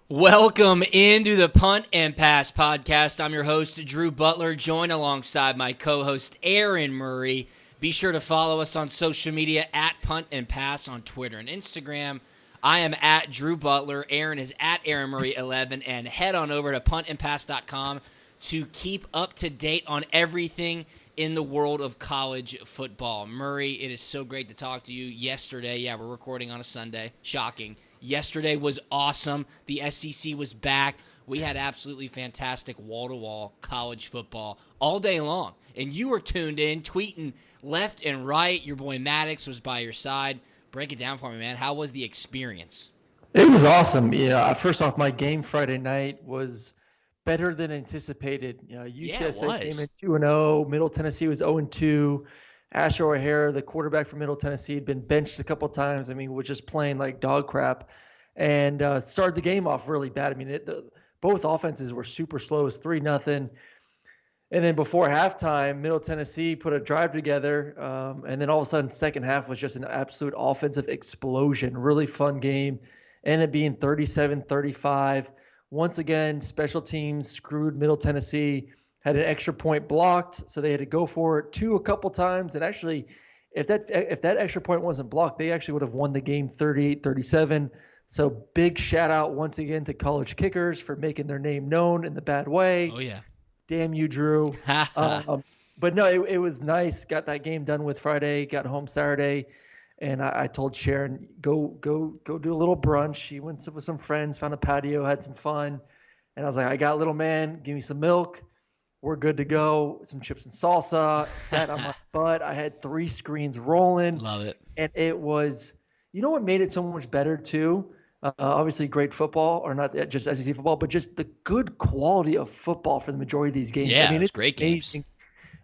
Welcome into the Punt and Pass podcast. I'm your host, Drew Butler, joined alongside my co-host, Aaron Murray. Be sure to follow us on social media at Punt and Pass on Twitter and Instagram. I am at Drew Butler. Aaron is at Aaron Murray 11. And head on over to puntandpass.com to keep up to date on everything in the world of college football. Murray, it is so great to talk to you. Yesterday, we're recording on a Sunday. Shocking. Yesterday was awesome. The SEC was back. We had absolutely fantastic wall-to-wall college football all day long. And you were tuned in, tweeting left and right. Your boy Maddox was by your side. Break it down for me, man. How was the experience? It was awesome. First off, my game Friday night was better than anticipated. UTSA came in 2-0. Middle Tennessee was 0-2. Asher O'Hara, the quarterback from Middle Tennessee, had been benched a couple times. Was just playing like dog crap, and started the game off really bad. Both offenses were super slow. It was 3-0, and then before halftime, Middle Tennessee put a drive together, and then all of a sudden, second half was just an absolute offensive explosion. Really fun game. Ended up being 37-35. Once again, special teams screwed Middle Tennessee. Had an extra point blocked, so they had to go for it a couple times. And actually, if that extra point wasn't blocked, they actually would have won the game 38-37. So big shout out once again to college kickers for making their name known in the bad way. Oh, yeah. Damn you, Drew. But no, it was nice. Got that game done with Friday, got home Saturday. And I told Sharon, go do a little brunch. She went with some friends, found a patio, had some fun. And I was like, I got little man, give me some milk. We're good to go. Some chips and salsa. Sat on my butt. I had 3 screens rolling. Love it. And it was, what made it so much better too? Obviously great football, or not just SEC football, but just the good quality of football for the majority of these games. Yeah, it's great amazing.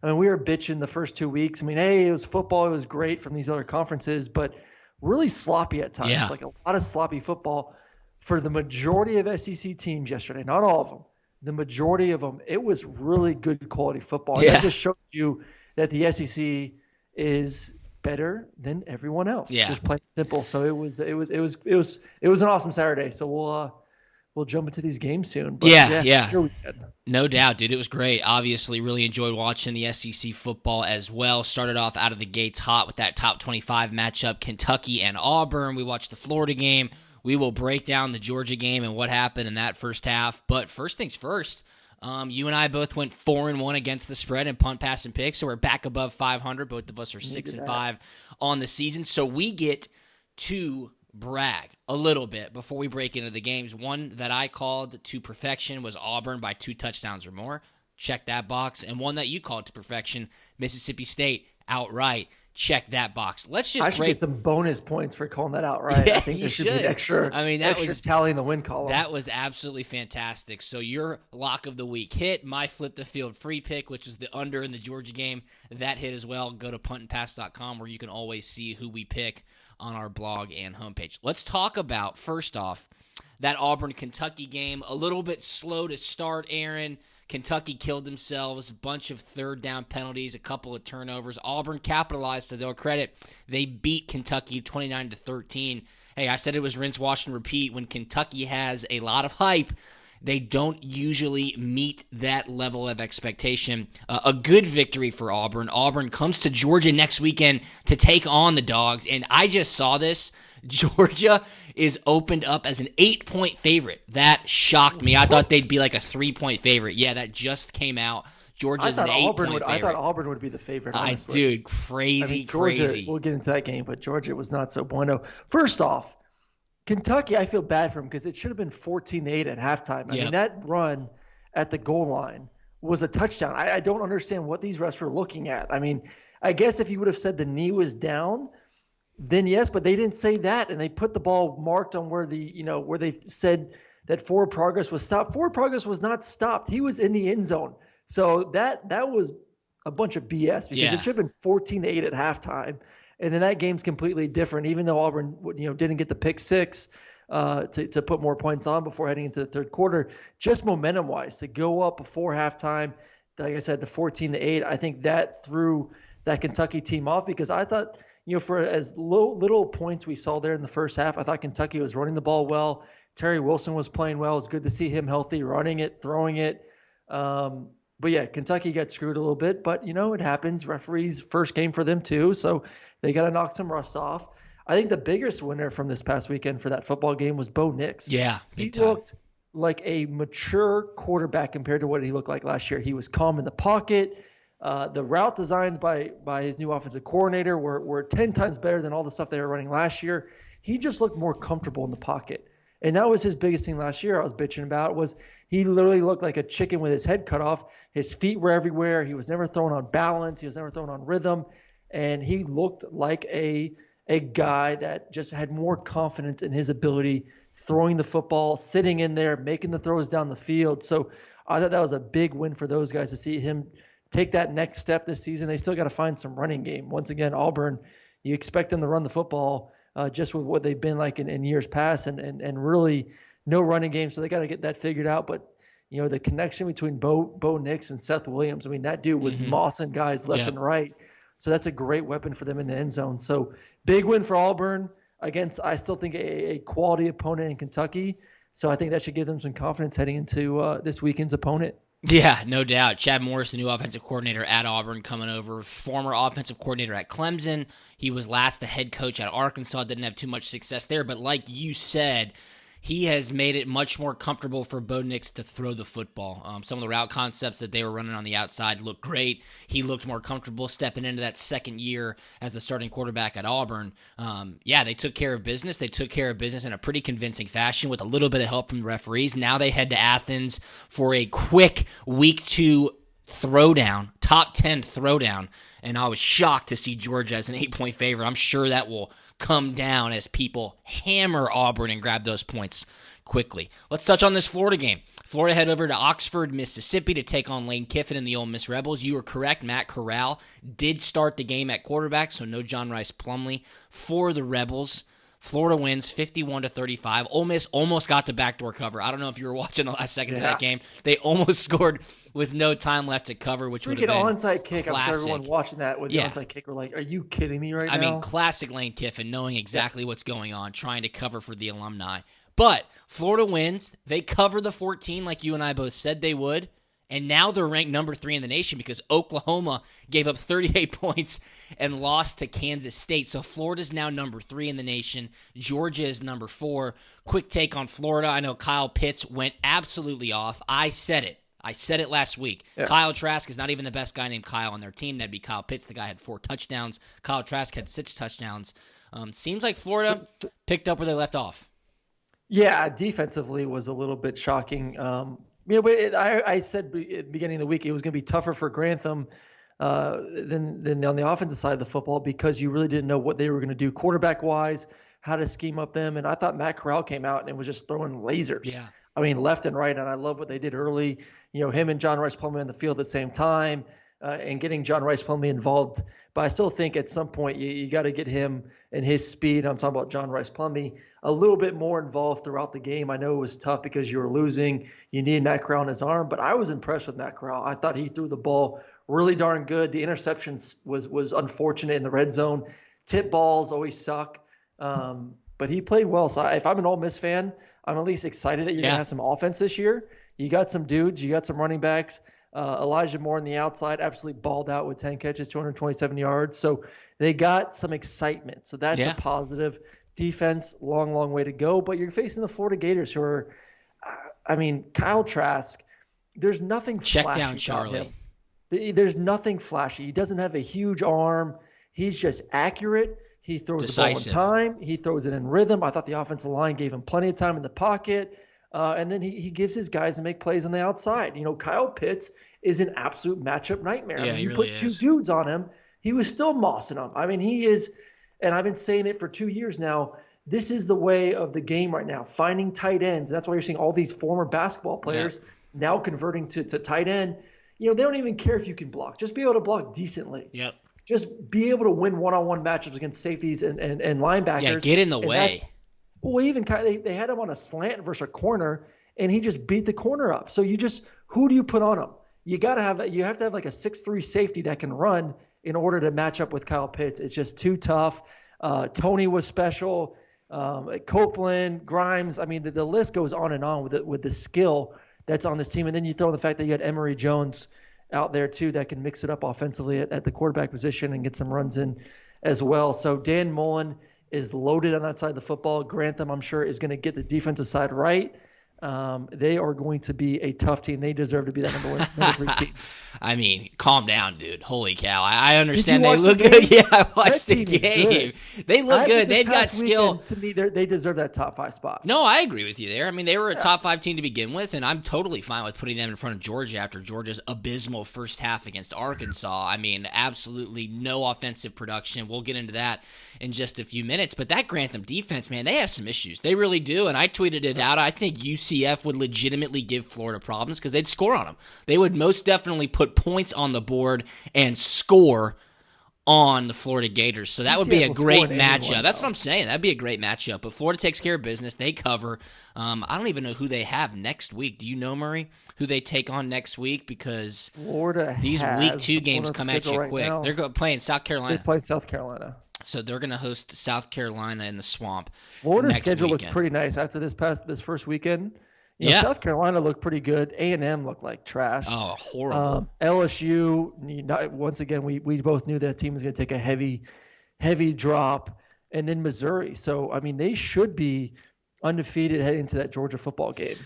games. We were bitching the first 2 weeks. Hey, it was football. It was great from these other conferences, but really sloppy at times. Yeah. Like a lot of sloppy football for the majority of SEC teams yesterday. Not all of them. The majority of them, it was really good quality football. And that just shows you that the SEC is better than everyone else. Yeah. Just plain simple. So it was an awesome Saturday. So we'll jump into these games soon. But yeah. Sure we can. No doubt, dude. It was great. Obviously, really enjoyed watching the SEC football as well. Started off out of the gates hot with that top 25 matchup, Kentucky and Auburn. We watched the Florida game. We will break down the Georgia game and what happened in that first half. But first things first, you and I both went 4-1 against the spread in punt, pass, and pick. So we're back above 500. Both of us are 6-5 on the season. So we get to brag a little bit before we break into the games. One that I called to perfection was Auburn by 2 touchdowns or more. Check that box. And one that you called to perfection, Mississippi State outright. Check that box. Let's just get some bonus points for calling that out, right? Yeah, I think there should be an extra tally in the win column. That was absolutely fantastic. So your lock of the week hit. My flip the field free pick, which is the under in the Georgia game, that hit as well. Go to puntandpass.com where you can always see who we pick on our blog and homepage. Let's talk about, first off, that Auburn-Kentucky game. A little bit slow to start, Aaron. Kentucky killed themselves, a bunch of third down penalties, a couple of turnovers. Auburn capitalized to their credit. They beat Kentucky 29-13. Hey, I said it was rinse, wash, and repeat. When Kentucky has a lot of hype, they don't usually meet that level of expectation. A good victory for Auburn. Auburn comes to Georgia next weekend to take on the Dogs, and I just saw this. Georgia is opened up as an 8-point favorite. That shocked me. I thought they'd be like a 3-point favorite. Yeah, that just came out. Georgia's an 8-point favorite. I thought Auburn would be the favorite, honestly. Dude, crazy. We'll get into that game, but Georgia was not so bueno. First off, Kentucky, I feel bad for them because it should have been 14-8 at halftime. That run at the goal line was a touchdown. I don't understand what these refs were looking at. I guess if you would have said the knee was down, then yes, but they didn't say that, and they put the ball marked on where where they said that forward progress was stopped. Forward progress was not stopped. He was in the end zone. So that was a bunch of BS because it should have been 14-8 at halftime. And then that game's completely different, even though Auburn didn't get the pick six to put more points on before heading into the third quarter. Just momentum-wise, to go up before halftime, like I said, to 14-8, I think that threw that Kentucky team off because I thought, for as little points we saw there in the first half, I thought Kentucky was running the ball well. Terry Wilson was playing well. It's good to see him healthy, running it, throwing it. But yeah, Kentucky got screwed a little bit, but it happens. Referees first game for them too, so they got to knock some rust off. I think the biggest winner from this past weekend for that football game was Bo Nix. Yeah, he looked like a mature quarterback compared to what he looked like last year. He was calm in the pocket. The route designs by his new offensive coordinator were 10 times better than all the stuff they were running last year. He just looked more comfortable in the pocket. And that was his biggest thing last year I was bitching about, was he literally looked like a chicken with his head cut off. His feet were everywhere. He was never throwing on balance. He was never throwing on rhythm. And he looked like a guy that just had more confidence in his ability throwing the football, sitting in there, making the throws down the field. So I thought that was a big win for those guys to see him take that next step this season. They still got to find some running game. Once again, Auburn, you expect them to run the football just with what they've been like in years past, and really no running game. So they got to get that figured out. But the connection between Bo Nix and Seth Williams, I mean, that dude was mossing guys left and right. So that's a great weapon for them in the end zone. So big win for Auburn against, I still think, a quality opponent in Kentucky. So I think that should give them some confidence heading into this weekend's opponent. Yeah, no doubt. Chad Morris, the new offensive coordinator at Auburn, coming over. Former offensive coordinator at Clemson. He was last the head coach at Arkansas. Didn't have too much success there. But like you said, he has made it much more comfortable for Bo Nix to throw the football. Some of the route concepts that they were running on the outside looked great. He looked more comfortable stepping into that second year as the starting quarterback at Auburn. They took care of business. They took care of business in a pretty convincing fashion with a little bit of help from the referees. Now they head to Athens for a quick week 2 throwdown, top 10 throwdown. And I was shocked to see Georgia as an 8-point favorite. I'm sure that will come down as people hammer Auburn and grab those points quickly. Let's touch on this Florida game. Florida head over to Oxford, Mississippi to take on Lane Kiffin and the Ole Miss Rebels. You were correct. Matt Corral did start the game at quarterback, so no John Rice Plumlee for the Rebels. Florida wins 51-35. Ole Miss almost got the backdoor cover. I don't know if you were watching the last seconds of that game. They almost scored with no time left to cover, which would have been onside kick. Classic. I'm sure everyone watching that with the onside kick were like, "Are you kidding me right now?" I mean, classic Lane Kiffin, knowing exactly what's going on, trying to cover for the alumni. But Florida wins. They cover the 14 like you and I both said they would. And now they're ranked number 3 in the nation because Oklahoma gave up 38 points and lost to Kansas State. So Florida's now number 3 in the nation. Georgia is number 4. Quick take on Florida. I know Kyle Pitts went absolutely off. I said it last week. Yes. Kyle Trask is not even the best guy named Kyle on their team. That'd be Kyle Pitts. The guy had 4 touchdowns. Kyle Trask had 6 touchdowns. Seems like Florida picked up where they left off. Yeah, defensively was a little bit shocking. I said at the beginning of the week it was going to be tougher for Grantham than on the offensive side of the football because you really didn't know what they were going to do quarterback-wise, how to scheme up them. And I thought Matt Corral came out and was just throwing lasers. Yeah. I mean, left and right, and I love what they did early. Him and John Rice Plumlee on the field at the same time and getting John Rice Plumlee involved. But I still think at some point you got to get him and his speed. I'm talking about John Rice Plumlee a little bit more involved throughout the game. I know it was tough because you were losing. You needed Matt Corral in his arm, but I was impressed with Matt Corral. I thought he threw the ball really darn good. The interceptions was unfortunate in the red zone. Tip balls always suck, but he played well. So if I'm an Ole Miss fan, I'm at least excited that you're going to have some offense this year. You got some dudes. You got some running backs. Elijah Moore on the outside absolutely balled out with 10 catches, 227 yards. So they got some excitement. So that's a positive. Defense, long way to go. But you're facing the Florida Gators who are, Kyle Trask, there's nothing Check flashy down Charlie. Him. There's nothing flashy. He doesn't have a huge arm. He's just accurate. He throws Decisive. the ball in time. He throws it in rhythm. I thought the offensive line gave him plenty of time in the pocket. And then he gives his guys to make plays on the outside. Kyle Pitts is an absolute matchup nightmare. Yeah, you really put 2 dudes on him, he was still mossing them. I mean, he is, and I've been saying it for 2 years now, this is the way of the game right now, finding tight ends. That's why you're seeing all these former basketball players now converting to tight end. They don't even care if you can block. Just be able to block decently. Yep. Just be able to win one-on-one matchups against safeties and linebackers. Yeah, get in the way. Well, even they had him on a slant versus a corner, and he just beat the corner up. So who do you put on him? You have to have like a 6'3" safety that can run in order to match up with Kyle Pitts. It's just too tough. Tony was special. Copeland, Grimes. I mean, the list goes on and on with the skill that's on this team. And then you throw in the fact that you had Emory Jones out there too that can mix it up offensively at the quarterback position and get some runs in as well. So Dan Mullen is loaded on that side of the football. Grantham, I'm sure, is going to get the defensive side right. They are going to be a tough team. They deserve to be that number 3 team. I mean, calm down, dude. Holy cow. I understand they look good. Yeah, I watched the game. They look good. They've got skill. To me, they deserve that top 5 spot. No, I agree with you there. I mean, they were a top 5 team to begin with, and I'm totally fine with putting them in front of Georgia after Georgia's abysmal first half against Arkansas. I mean, absolutely no offensive production. We'll get into that in just a few minutes. But that Grantham defense, man, they have some issues. They really do, and I tweeted it out. I think UCF would legitimately give Florida problems because they'd score on them. They would most definitely put points on the board and score on the Florida Gators. So that would be a great matchup. That's what I'm saying. That'd be a great matchup. But Florida takes care of business. They cover. I don't even know who they have next week. Do you know, Murray, who they take on next week? Because these week 2 games come at you quick. They're playing South Carolina. They play South Carolina. So they're going to host South Carolina in the Swamp. Florida's schedule looks pretty nice after this first weekend. South Carolina looked pretty good. A&M looked like trash. Oh, horrible. LSU, once again, we both knew that team was going to take a heavy drop. And then Missouri. So, I mean, they should be undefeated heading into that Georgia football game.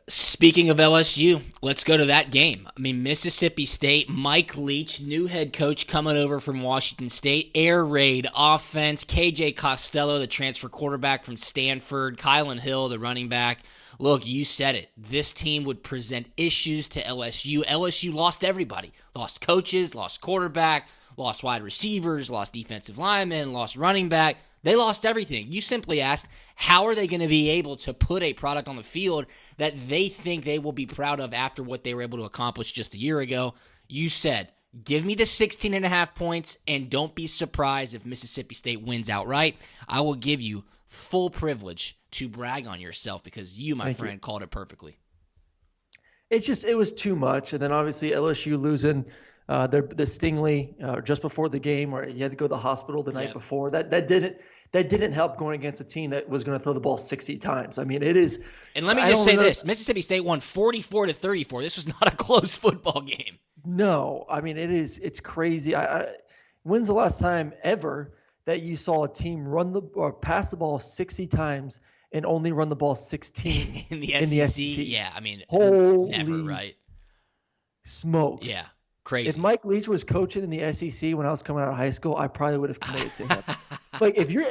Speaking of LSU, let's go to that game. I mean, Mississippi State, Mike Leach, new head coach coming over from Washington State, air raid offense, KJ Costello, the transfer quarterback from Stanford, Kylan Hill, the running back. Look, you said it. This team would present issues to LSU. LSU lost everybody. Lost coaches, lost quarterback, lost wide receivers, lost defensive linemen, lost running back. They lost everything. You simply asked, how are they going to be able to put a product on the field that they think they will be proud of after what they were able to accomplish just a year ago? You said, give me the 16.5 points, and don't be surprised if Mississippi State wins outright. I will give you full privilege to brag on yourself because you, my friend, called it perfectly. It was too much. And then obviously LSU losing the Stingley just before the game where he had to go to the hospital the night before. That didn't help going against a team that was going to throw the ball 60 times. I mean, it is. And let me just say this. Mississippi State won 44-34. This was not a close football game. No. I mean, it's crazy. When's the last time ever that you saw a team pass the ball 60 times and only run the ball 16 in the SEC? Yeah, I mean, holy never, right? Smokes. Yeah, crazy. If Mike Leach was coaching in the SEC when I was coming out of high school, I probably would have committed to him.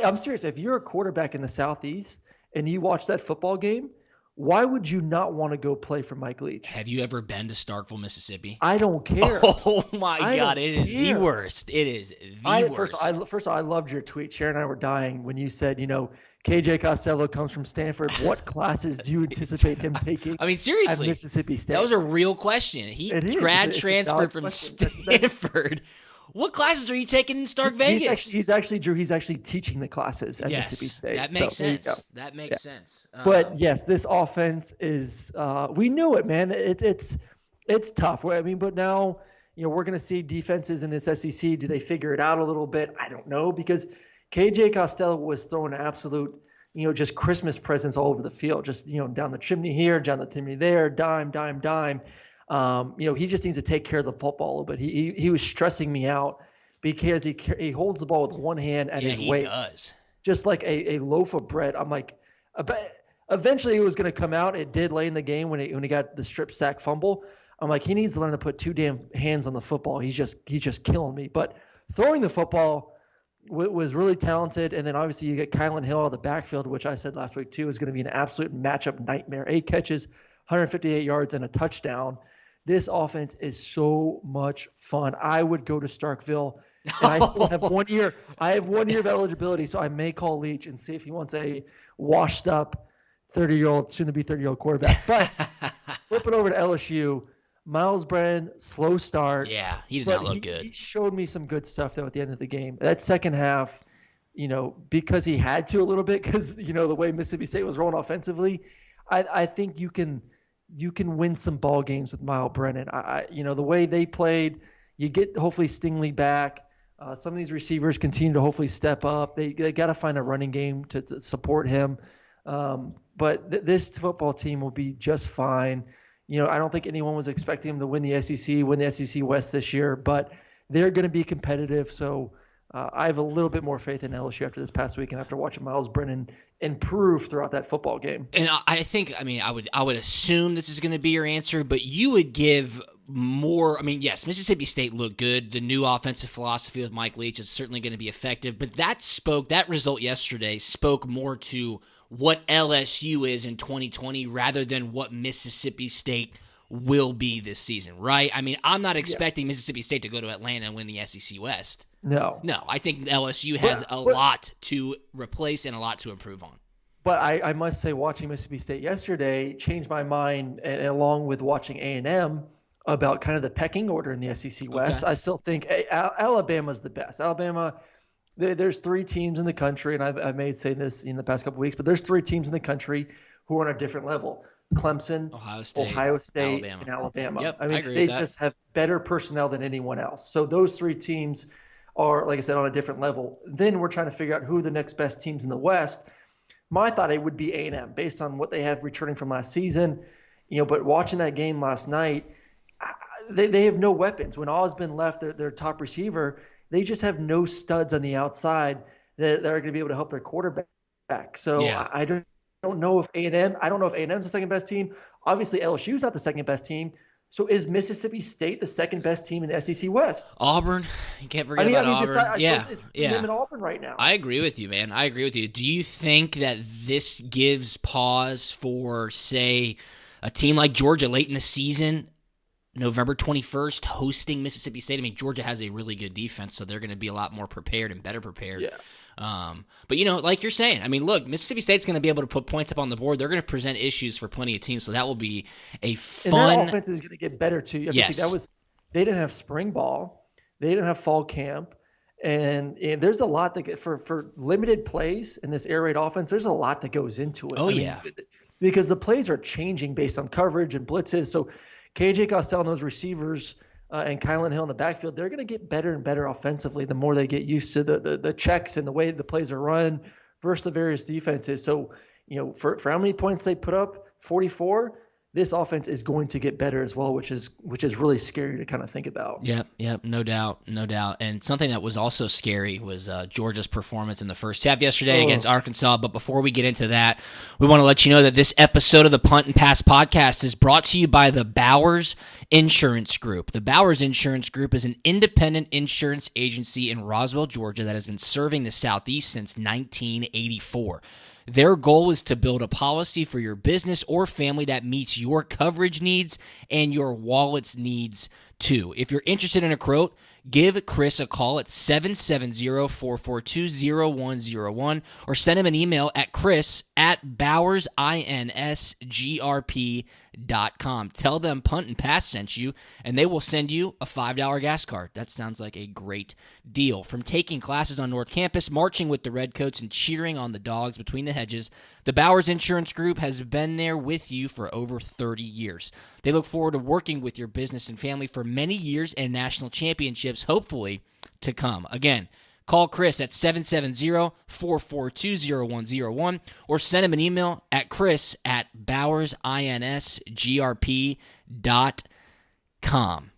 I'm serious. If you're a quarterback in the Southeast and you watch that football game, why would you not want to go play for Mike Leach? Have you ever been to Starkville, Mississippi? I don't care. Oh, my God. It is the worst. It is the worst. First of all, I loved your tweet. Sharon and I were dying when you said, KJ Costello comes from Stanford. What classes do you anticipate him taking? I mean, seriously. At Mississippi State? That was a real question. He transferred from Stanford. What classes are you taking in Stark Vegas? He's actually teaching the classes at Mississippi State. That makes sense. That makes sense. But yes, this offense is. We knew it, man. It's tough. I mean, but now we're going to see defenses in this SEC. Do they figure it out a little bit? I don't know because KJ Costello was throwing absolute, just Christmas presents all over the field. Just down the chimney here, down the chimney there, dime. He just needs to take care of the football a little bit. He was stressing me out because he holds the ball with one hand at his waist. Does. Just like a loaf of bread. I'm like, eventually it was going to come out. It did late in the game when he got the strip sack fumble. I'm like, he needs to learn to put 2 damn hands on the football. He's just killing me. But throwing the football was really talented. And then obviously you get Kylan Hill out of the backfield, which I said last week too is going to be an absolute matchup nightmare. 8 catches, 158 yards, and a touchdown. This offense is so much fun. I would go to Starkville, and I still have 1 year. I have 1 year of eligibility, so I may call Leach and see if he wants a washed-up 30-year-old, soon-to-be 30-year-old quarterback. But flipping over to LSU, Miles Brennan, slow start. Yeah, he did not look good. He showed me some good stuff, though, at the end of the game. That second half, because he had to a little bit because, the way Mississippi State was rolling offensively, I think you can win some ball games with Miles Brennan. The way they played, you get hopefully Stingley back. Some of these receivers continue to hopefully step up. They got to find a running game to support him. But this football team will be just fine. I don't think anyone was expecting them to win the SEC West this year, but they're going to be competitive. So I have a little bit more faith in LSU after this past week and after watching Miles Brennan improve throughout that football game. And I think, I would assume this is going to be your answer, but you would give more. Yes, Mississippi State looked good. The new offensive philosophy with Mike Leach is certainly going to be effective, but that result yesterday spoke more to what LSU is in 2020 rather than what Mississippi State will be this season, right? I'm not expecting Mississippi State to go to Atlanta and win the SEC West. No, I think LSU has a lot to replace and a lot to improve on. But I must say, watching Mississippi State yesterday changed my mind, and along with watching A&M, about kind of the pecking order in the SEC West. Okay. I still think Alabama's the best. Alabama, there's 3 teams in the country, and I've made saying this in the past couple of weeks, but there's 3 teams in the country who are on a different level. Clemson, Ohio State, and Alabama. Yep, I agree they with that. Just have better personnel than anyone else. So those 3 teams are, like I said, on a different level. Then we're trying to figure out who the next best teams in the West. My thought it would be A&M based on what they have returning from last season. But watching that game last night, they have no weapons. When Osborne left, their top receiver, they just have no studs on the outside that are going to be able to help their quarterback. So I don't know if A&M. I don't know if A&M is the second best team. Obviously, LSU is not the second best team. So is Mississippi State the second best team in the SEC West? Auburn, you can't forget about Auburn. It's them and Auburn right now. I agree with you, man. I agree with you. Do you think that this gives pause for, say, a team like Georgia late in the season, November 21st, hosting Mississippi State? Georgia has a really good defense, so they're going to be a lot more prepared and better prepared. Yeah. But, like you're saying, look, Mississippi State's going to be able to put points up on the board. They're going to present issues for plenty of teams, so that will be a fun. And their offense is going to get better, too. Yes. They didn't have spring ball. They didn't have fall camp. And there's a lot that for limited plays in this air raid offense, there's a lot that goes into it. Oh, yeah. Because the plays are changing based on coverage and blitzes. So KJ Costello and those receivers and Kylan Hill in the backfield, they're going to get better and better offensively the more they get used to the checks and the way the plays are run versus the various defenses. So, for how many points they put up, 44, this offense is going to get better as well, which is really scary to kind of think about. Yep, no doubt. And something that was also scary was Georgia's performance in the first half yesterday against Arkansas. But before we get into that, we want to let you know that this episode of the Punt and Pass podcast is brought to you by the Bowers Insurance Group. The Bowers Insurance Group is an independent insurance agency in Roswell, Georgia that has been serving the Southeast since 1984. Their goal is to build a policy for your business or family that meets your coverage needs and your wallet's needs too. If you're interested in a quote, give Chris a call at 770-442-0101 or send him an email at chris@bowersinsgrp.com. Tell them Punt and Pass sent you, and they will send you a $5 gas card. That sounds like a great deal. From taking classes on North Campus, marching with the Redcoats, and cheering on the dogs between the hedges, the Bowers Insurance Group has been there with you for over 30 years. They look forward to working with your business and family for many years and national championships, hopefully, to come. Again, call Chris at 770-442-0101 or send him an email at chris@bowersinsgrp.com.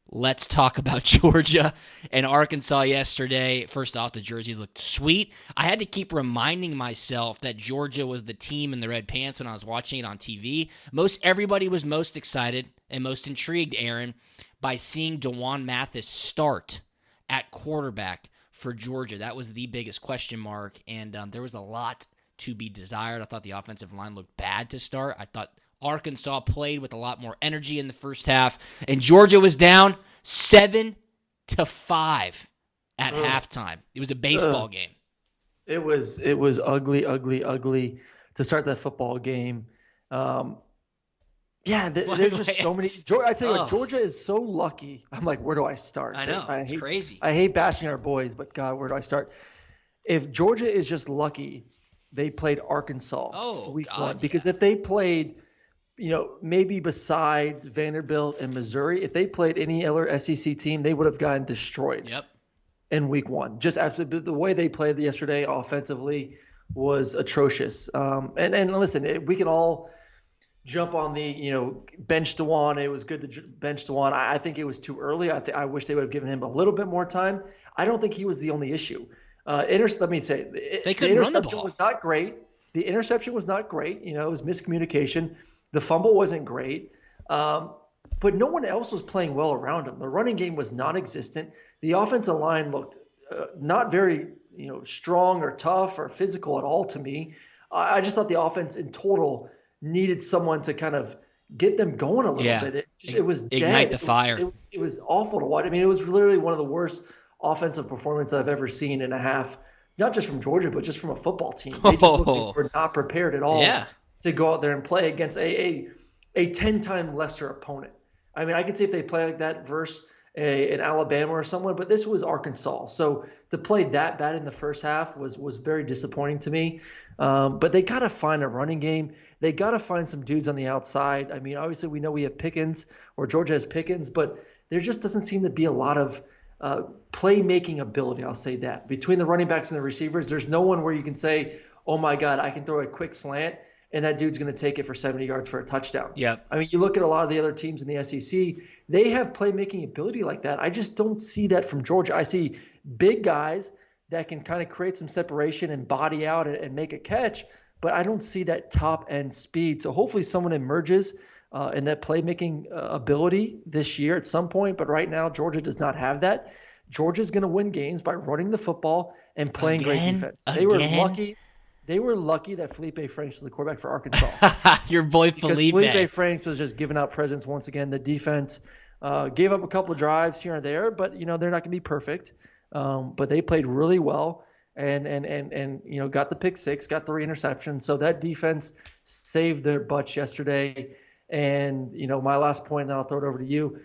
Let's talk about Georgia and Arkansas yesterday. First off, the jerseys looked sweet. I had to keep reminding myself that Georgia was the team in the red pants when I was watching it on TV. Everybody was most excited and most intrigued, Aaron, by seeing DeJuan Mathis start at quarterback for Georgia. That was the biggest question mark, and there was a lot to be desired. I thought the offensive line looked bad to start. I thought Arkansas played with a lot more energy in the first half, and Georgia was down 7-5 at halftime. It was a baseball game. It was ugly to start that football game. There's just so many. I tell you what, Georgia is so lucky. I'm like, where do I start? I know, it's crazy. I hate bashing our boys, but God, where do I start? If Georgia is just lucky, they played Arkansas week 1. Because if they played, maybe besides Vanderbilt and Missouri, if they played any other SEC team, they would have gotten destroyed. Yep. in week one. Just absolutely, the way they played yesterday offensively was atrocious. And listen, we can all jump on the bench Dewan. It was good to bench Dewan. I think it was too early. I wish they would have given him a little bit more time. I don't think he was the only issue. Let me say, they couldn't run the ball. Was not great. The interception was not great. It was miscommunication. The fumble wasn't great. But no one else was playing well around him. The running game was non-existent. The offensive line looked not very strong or tough or physical at all to me. I just thought the offense in total needed someone to kind of get them going a little bit. It was dead. Ignite the fire. It was awful to watch. I mean, it was literally one of the worst offensive performances I've ever seen in a half, not just from Georgia, but just from a football team. They just looked like they were not prepared at all to go out there and play against a 10-time lesser opponent. I mean, I could see if they play like that versus in Alabama or someone, but this was Arkansas. So to play that bad in the first half was very disappointing to me. But they got to find a running game. They got to find some dudes on the outside. I mean, obviously we know we have Pickens, or Georgia has Pickens, but there just doesn't seem to be a lot of playmaking ability. I'll say that. Between the running backs and the receivers, there's no one where you can say, oh my God, I can throw a quick slant and that dude's going to take it for 70 yards for a touchdown. Yep. I mean, you look at a lot of the other teams in the SEC, they have playmaking ability like that. I just don't see that from Georgia. I see big guys that can kind of create some separation and body out and make a catch, but I don't see that top-end speed. So hopefully someone emerges in that playmaking ability this year at some point, but right now Georgia does not have that. Georgia's going to win games by running the football and playing great defense. They were lucky that Felipe Franks was the quarterback for Arkansas. Your boy Felipe. Felipe Franks was just giving out presents once again. The defense gave up a couple of drives here and there, but they're not going to be perfect. But they played really well and got the pick six, got 3 interceptions. So that defense saved their butts yesterday. And my last point, and then I'll throw it over to you.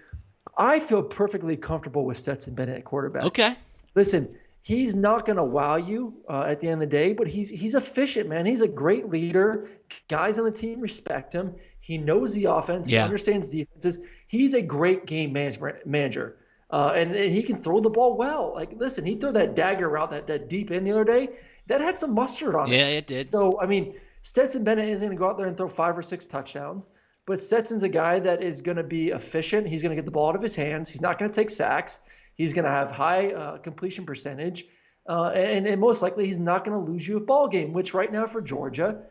I feel perfectly comfortable with Stetson Bennett at quarterback. Okay. Listen. He's not going to wow you at the end of the day, but he's efficient, man. He's a great leader. Guys on the team respect him. He knows the offense. He understands defenses. He's a great game manager, and he can throw the ball well. Like, listen, he threw that dagger route that deep in the other day. That had some mustard on it. Yeah, it did. So, I mean, Stetson Bennett isn't going to go out there and throw 5 or 6 touchdowns, but Stetson's a guy that is going to be efficient. He's going to get the ball out of his hands. He's not going to take sacks. He's going to have high completion percentage, and most likely he's not going to lose you a ball game, which right now for Georgia,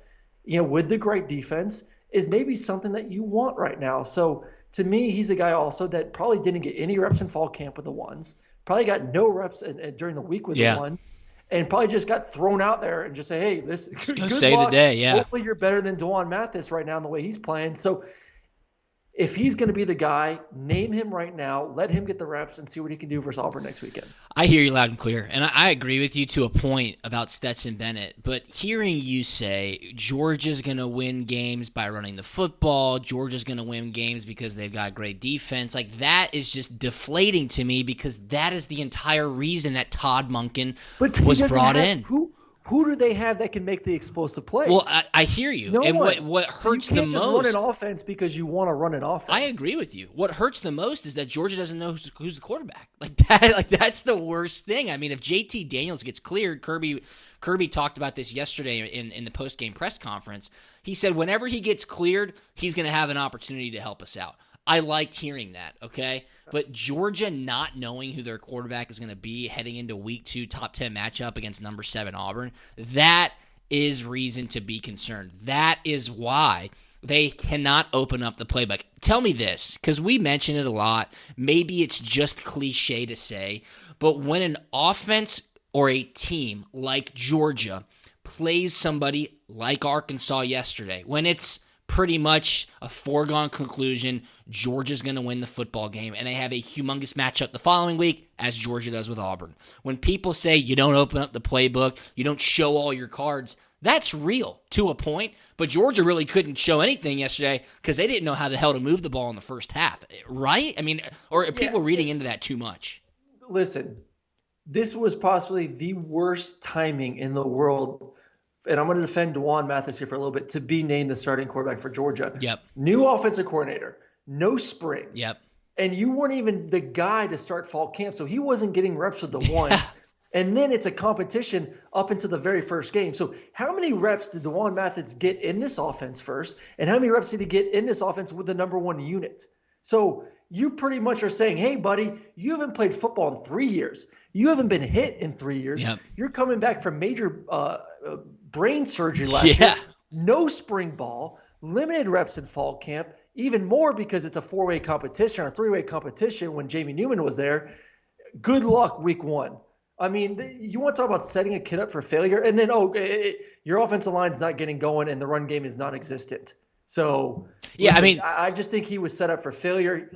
with the great defense, is maybe something that you want right now. So to me, he's a guy also that probably didn't get any reps in fall camp with the ones, probably got no reps during the week with the ones, and probably just got thrown out there and just say, hey, this good save luck. The day. Yeah. Hopefully you're better than Dewan Mathis right now in the way he's playing. So if he's going to be the guy, name him right now, let him get the reps and see what he can do versus Auburn next weekend. I hear you loud and clear, and I agree with you to a point about Stetson Bennett, but hearing you say Georgia's going to win games by running the football, Georgia's going to win games because they've got great defense, like that is just deflating to me because that is the entire reason that Todd Monken was brought in. Who do they have that can make the explosive plays? Well, I hear you. No and one. What hurts so you can't the just most? run an offense because you want to run an offense. I agree with you. What hurts the most is that Georgia doesn't know who's the quarterback. Like that. Like that's the worst thing. I mean, if JT Daniels gets cleared, Kirby talked about this yesterday in the post game press conference. He said whenever he gets cleared, he's going to have an opportunity to help us out. I liked hearing that, okay? But Georgia not knowing who their quarterback is going to be heading into week 2 top 10 matchup against number 7 Auburn, that is reason to be concerned. That is why they cannot open up the playbook. Tell me this, because we mention it a lot. Maybe it's just cliche to say, but when an offense or a team like Georgia plays somebody like Arkansas yesterday, when it's pretty much a foregone conclusion, Georgia's going to win the football game, and they have a humongous matchup the following week, as Georgia does with Auburn. When people say you don't open up the playbook, you don't show all your cards, that's real to a point, but Georgia really couldn't show anything yesterday because they didn't know how the hell to move the ball in the first half, right? I mean, or are people reading into that too much? Listen, this was possibly the worst timing in the world, and I'm going to defend Dewan Mathis here for a little bit, to be named the starting quarterback for Georgia. Yep. New offensive coordinator, no spring. Yep. and you weren't even the guy to start fall camp, so he wasn't getting reps with the ones. And then it's a competition up into the very first game. So how many reps did DeJuan Mathis get in this offense first, and how many reps did he get in this offense with the number one unit? So you pretty much are saying, hey, buddy, you haven't played football in 3 years. You haven't been hit in 3 years. Yep. You're coming back from major brain surgery last year. No spring ball, limited reps in fall camp, even more because it's a 4-way competition or a 3-way competition when Jamie Newman was there. Good luck week 1. I mean, you want to talk about setting a kid up for failure, and then, your offensive line's not getting going and the run game is non-existent. So, yeah, listen, I just think he was set up for failure.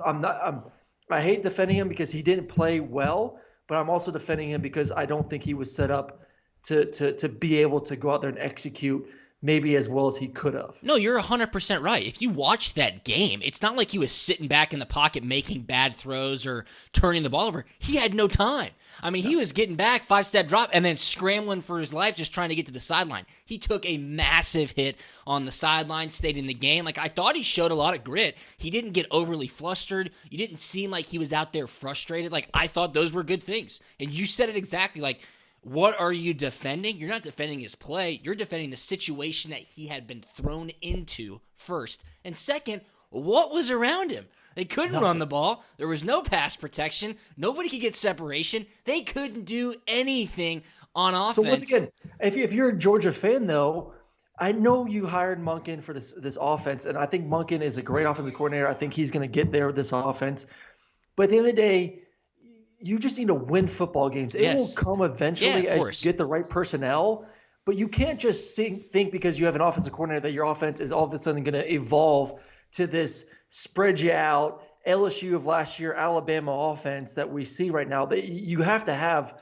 I hate defending him because he didn't play well, but I'm also defending him because I don't think he was set up to be able to go out there and execute maybe as well as he could have. No, you're 100% right. If you watch that game, it's not like he was sitting back in the pocket making bad throws or turning the ball over. He had no time. I mean, he was getting back, 5-step drop, and then scrambling for his life just trying to get to the sideline. He took a massive hit on the sideline, stayed in the game. Like, I thought he showed a lot of grit. He didn't get overly flustered. You didn't seem like he was out there frustrated. Like, I thought those were good things. And you said it exactly. Like, what are you defending? You're not defending his play. You're defending the situation that he had been thrown into first. And second, what was around him? They couldn't run the ball. There was no pass protection. Nobody could get separation. They couldn't do anything on offense. So once again, if you're a Georgia fan, though, I know you hired Monken for this offense, and I think Monken is a great offensive coordinator. I think he's going to get there with this offense. But at the end of the day, you just need to win football games. It will come eventually as you get the right personnel. But you can't just think because you have an offensive coordinator that your offense is all of a sudden going to evolve to this spread you out LSU of last year, Alabama offense that we see right now. That you have to have.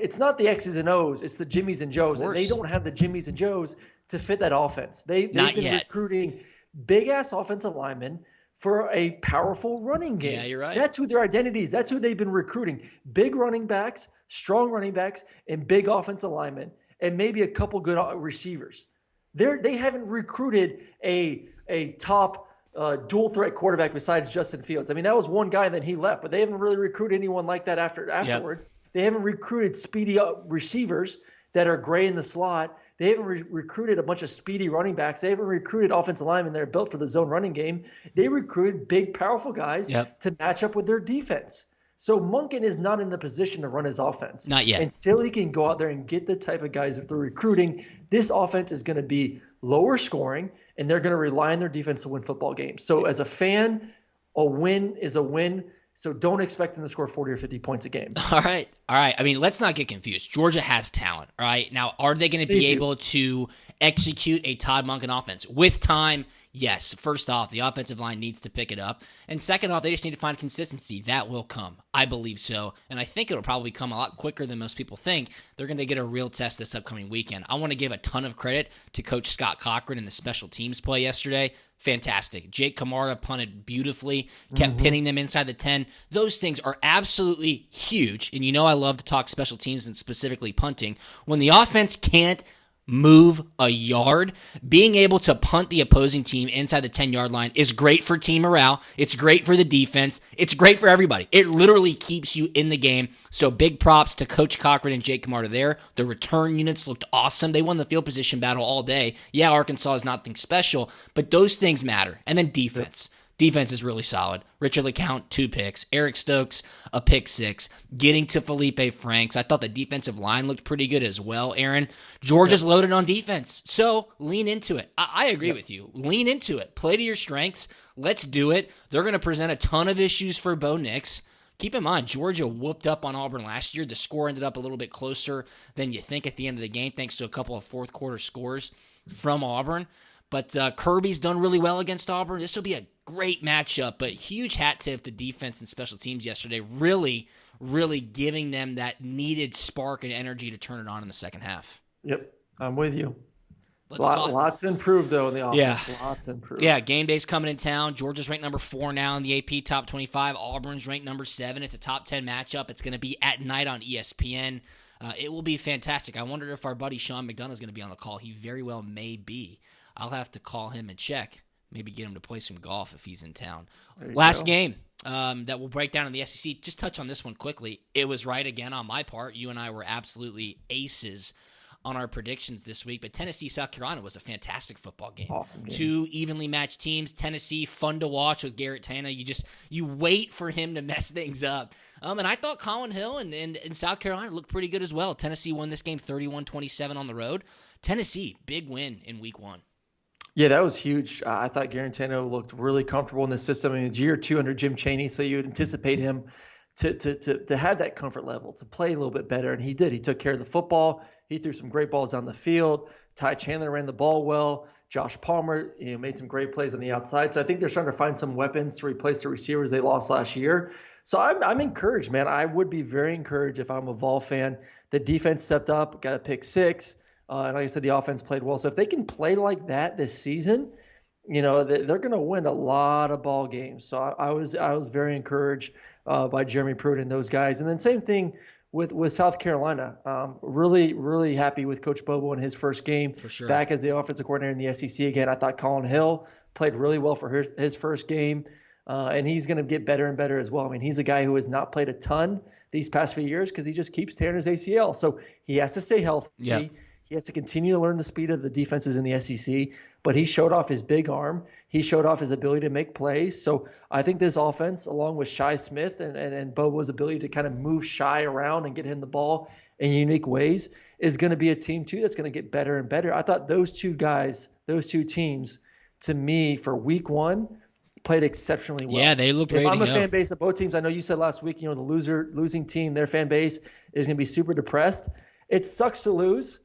It's not the X's and O's, it's the Jimmies and Joes. And they don't have the Jimmies and Joes to fit that offense. They've been recruiting big-ass offensive linemen for a powerful running game. Yeah, you're right. That's who their identity is. That's who they've been recruiting. Big running backs, strong running backs, and big offensive linemen, and maybe a couple good receivers. They haven't recruited a top dual-threat quarterback besides Justin Fields. I mean, that was one guy, and then he left. But they haven't really recruited anyone like that afterwards. Yep. They haven't recruited speedy receivers that are gray in the slot. They haven't recruited a bunch of speedy running backs. They haven't recruited offensive linemen that are built for the zone running game. They recruited big, powerful guys to match up with their defense. So Monken is not in the position to run his offense. Not yet. Until he can go out there and get the type of guys that they're recruiting, this offense is going to be lower scoring, and they're going to rely on their defense to win football games. So as a fan, a win is a win. So don't expect them to score 40 or 50 points a game. All right. I mean, let's not get confused. Georgia has talent, all right? Now, are they going to be able to execute a Todd Monken offense? With time, yes. First off, the offensive line needs to pick it up. And second off, they just need to find consistency. That will come. I believe so. And I think it'll probably come a lot quicker than most people think. They're going to get a real test this upcoming weekend. I want to give a ton of credit to Coach Scott Cochran in the special teams play yesterday. Fantastic. Jake Camarda punted beautifully, kept pinning them inside the 10. Those things are absolutely huge. And you know I love to talk special teams and specifically punting. When the offense can't move a yard, being able to punt the opposing team inside the 10-yard line is great for team morale. It's great for the defense. It's great for everybody. It literally keeps you in the game. So big props to Coach Cochran and Jake Camarda there. The return units looked awesome. They won the field position battle all day. Yeah, Arkansas is nothing special, but those things matter. And then defense. Defense is really solid. Richard LeCount, 2 picks. Eric Stokes, a pick 6. Getting to Felipe Franks. I thought the defensive line looked pretty good as well, Aaron. Georgia's loaded on defense. So lean into it. I agree with you. Lean into it. Play to your strengths. Let's do it. They're going to present a ton of issues for Bo Nix. Keep in mind, Georgia whooped up on Auburn last year. The score ended up a little bit closer than you think at the end of the game, thanks to a couple of fourth-quarter scores from Auburn. But Kirby's done really well against Auburn. This will be a great matchup, but huge hat tip to defense and special teams yesterday. Really, really giving them that needed spark and energy to turn it on in the second half. Yep, I'm with you. Lots improved, though, in the offense. Yeah. Lots improved. Yeah, game day's coming in town. Georgia's ranked number 4 now in the AP Top 25. Auburn's ranked number 7. It's a top 10 matchup. It's going to be at night on ESPN. It will be fantastic. I wonder if our buddy Sean McDonough is going to be on the call. He very well may be. I'll have to call him and check. Maybe get him to play some golf if he's in town. Last game. that we'll break down in the SEC. Just touch on this one quickly. It was right again on my part. You and I were absolutely aces on our predictions this week, but Tennessee, South Carolina was a fantastic football game. Awesome game. Two evenly matched teams. Tennessee, fun to watch with Garrett Tanner. You wait for him to mess things up. And I thought Colin Hill and South Carolina looked pretty good as well. Tennessee won this game 31-27 on the road. Tennessee, big win in week 1. Yeah, that was huge. I thought Garantano looked really comfortable in the system. I mean, it's year 2 under Jim Chaney, so you would anticipate him to have that comfort level, to play a little bit better, and he did. He took care of the football. He threw some great balls down the field. Ty Chandler ran the ball well. Josh Palmer, made some great plays on the outside. So I think they're starting to find some weapons to replace the receivers they lost last year. So I'm encouraged, man. I would be very encouraged if I'm a Vol fan. The defense stepped up, got a pick 6. And like I said, the offense played well. So if they can play like that this season, they're going to win a lot of ball games. So I was very encouraged by Jeremy Pruitt and those guys. And then same thing with South Carolina. Really, really happy with Coach Bobo in his first game for sure. Back as the offensive coordinator in the SEC again. I thought Colin Hill played really well for his first game. And he's going to get better and better as well. I mean, he's a guy who has not played a ton these past few years because he just keeps tearing his ACL. So he has to stay healthy. Yep. He has to continue to learn the speed of the defenses in the SEC, but he showed off his big arm. He showed off his ability to make plays. So I think this offense, along with Shi Smith and Bobo's ability to kind of move Shi around and get him the ball in unique ways, is going to be a team, too, that's going to get better and better. I thought those two teams, to me, for week 1, played exceptionally well. Yeah, they look ready to go. If I'm a fan base of both teams, I know you said last week, the losing team, their fan base is going to be super depressed. It sucks to lose.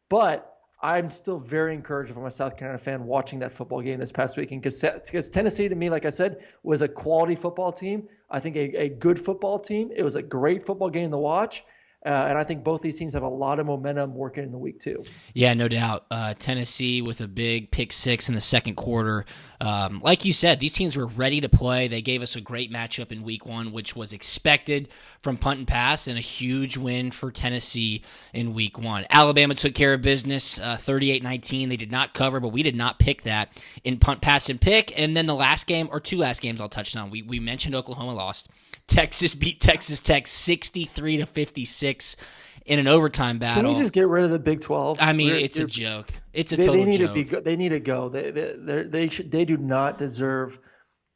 But I'm still very encouraged if I'm a South Carolina fan watching that football game this past weekend because Tennessee, to me, like I said, was a quality football team. I think a good football team. It was a great football game to watch. And I think both these teams have a lot of momentum working in the week 2. Yeah, no doubt. Tennessee with a big pick 6 in the second quarter. Like you said, these teams were ready to play. They gave us a great matchup in week 1, which was expected from punt and pass, and a huge win for Tennessee in week 1. Alabama took care of business, 38-19. They did not cover, but we did not pick that in punt, pass, and pick. And then the last game, or 2 last games I'll touch on. We mentioned Oklahoma lost. Texas beat Texas Tech 63-56 in an overtime battle. Can we just get rid of the Big 12? I mean, it's a joke. It's a total joke. They need to go. They do not deserve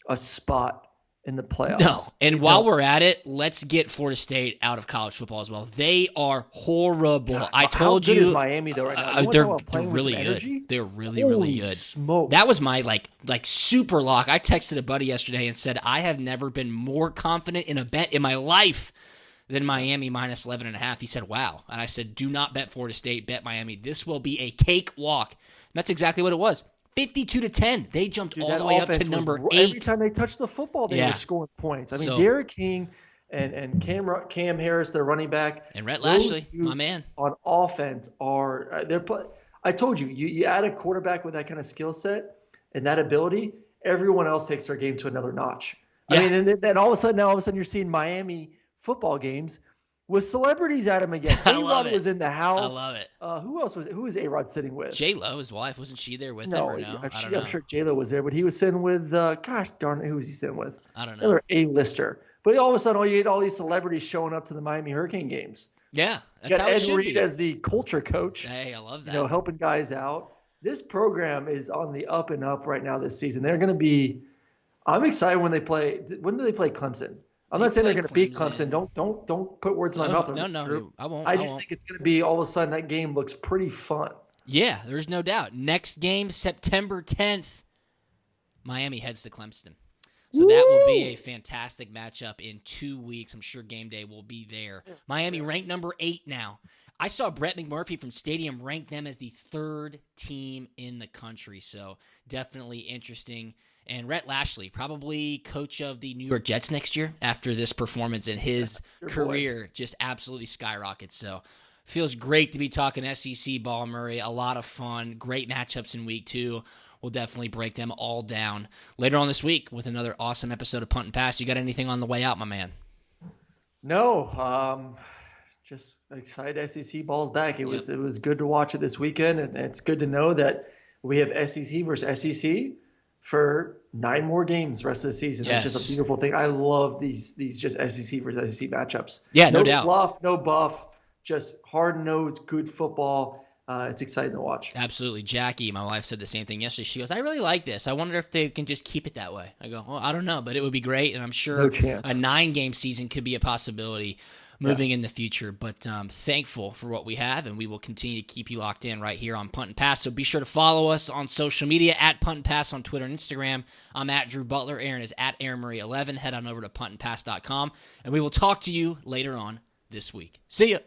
a spot in the playoffs. No. And while we're at it, let's get Florida State out of college football as well. They are horrible. God, I told you. How good is Miami though right now? They're really good. They're really, really good. Smokes. That was my like super lock. I texted a buddy yesterday and said I have never been more confident in a bet in my life than Miami minus 11.5. He said, wow. And I said, do not bet Florida State, bet Miami. This will be a cakewalk. And that's exactly what it was. 52-10. They jumped all the way up to number 8. Every time they touched the football, they were scoring points. I mean, Derek King and Cam Harris, their running back, and Rhett Lashley, my man, on offense are I told you, you add a quarterback with that kind of skill set and that ability, everyone else takes their game to another notch. Yeah. I mean, and then all of a sudden you're seeing Miami football games with celebrities at him again. A-Rod was in the house. I love it. Who was A-Rod sitting with? J-Lo, his wife. Wasn't she there with him or no? I'm sure J-Lo was there, but he was sitting with, gosh darn it, who was he sitting with? I don't know. Another A-lister. But all of a sudden, you get all these celebrities showing up to the Miami Hurricane games. Yeah, that's you got how it Ed should Reed be. as the culture coach. Hey, I love that. Helping guys out. This program is on the up and up right now this season. They're going to be – I'm excited when they play – when do they play Clemson? I'm not saying they're going to beat Clemson. Don't put words in my mouth. No, I won't. I just think it's going to be all of a sudden that game looks pretty fun. Yeah, there's no doubt. Next game, September 10th, Miami heads to Clemson. So that will be a fantastic matchup in 2 weeks. I'm sure game day will be there. Miami ranked number 8 now. I saw Brett McMurphy from Stadium rank them as the 3rd team in the country. So definitely interesting. And Rhett Lashley, probably coach of the New York Jets next year after this performance in his career just absolutely skyrockets. So feels great to be talking SEC ball, Murray. A lot of fun. Great matchups in week 2. We'll definitely break them all down later on this week with another awesome episode of Punt and Pass. You got anything on the way out, my man? No, just excited SEC ball's back. It was good to watch it this weekend, and it's good to know that we have SEC versus SEC for 9 more games the rest of the season. Yes. It's just a beautiful thing. I love these just SEC versus SEC matchups. Yeah, no doubt. No fluff, no buff, just hard-nosed, good football. It's exciting to watch. Absolutely. Jackie, my wife, said the same thing yesterday. She goes, I really like this. I wonder if they can just keep it that way. I go, well, I don't know, but it would be great, and I'm sure no chance. A 9-game season could be a possibility moving in the future. But thankful for what we have, and we will continue to keep you locked in right here on Punt and Pass. So be sure to follow us on social media at Punt and Pass on Twitter and Instagram. I'm at Drew Butler. Aaron is at AaronMurray11. Head on over to puntandpass.com, and we will talk to you later on this week. See ya.